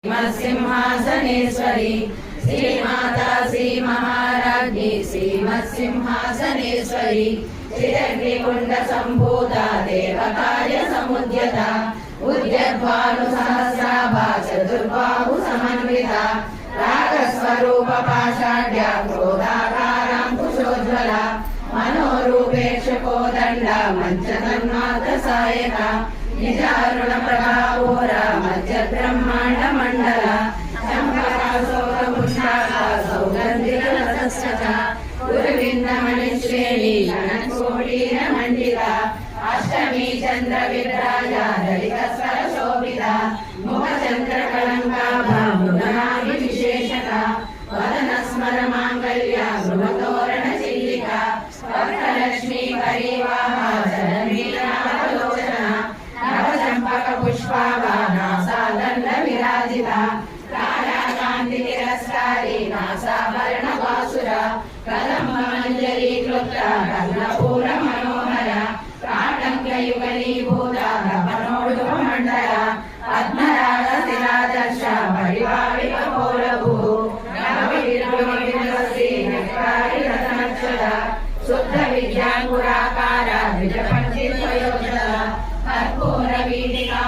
सिंहासनेश्वरी श्रीमाता श्री महाराज्ञी श्रीमत्सिंहासनेश्वरी चिरग्निकुंड संभूता देवकार्य समुद्यता उद्यद्भानु सहस्राभा चतुर्बाहु समन्विता रागस्वरूप पाषाढ्या क्रोधाकारांकुशोज्ज्वला मनोरूपेक्ष Kodanda मंचतन्मात्र Sayaka निजारुण प्रभावोरा मध्य ब्रह्मांड मंडल श्रेणी मंडिता अष्टमी चंद्र विराजा ललित स्वर शोभिता मुख चंद्र कलंका विशेषता वदन स्मर मांगल्य गृहतोरण चिल्लिका वक्रलक्ष्मी परिवाहा जनमीनावलोचना नवचंपक पुष्पावानासादंड विराजिता कालाकांति तिरस्कारी नासाभरण वासुरा कदम्ब मंजरी कृता कर्णपूर मनोहर काटंक युगलीभूता रमणोडुप मंडल पद्मराग शिलादर्श परिवारिक कौरभू नवविर्भुविर्वसी निष्कारी रत्नक्षर शुद्ध विद्यांकुराकार द्विजपंडित प्रयोजन कर्पूर वीटिका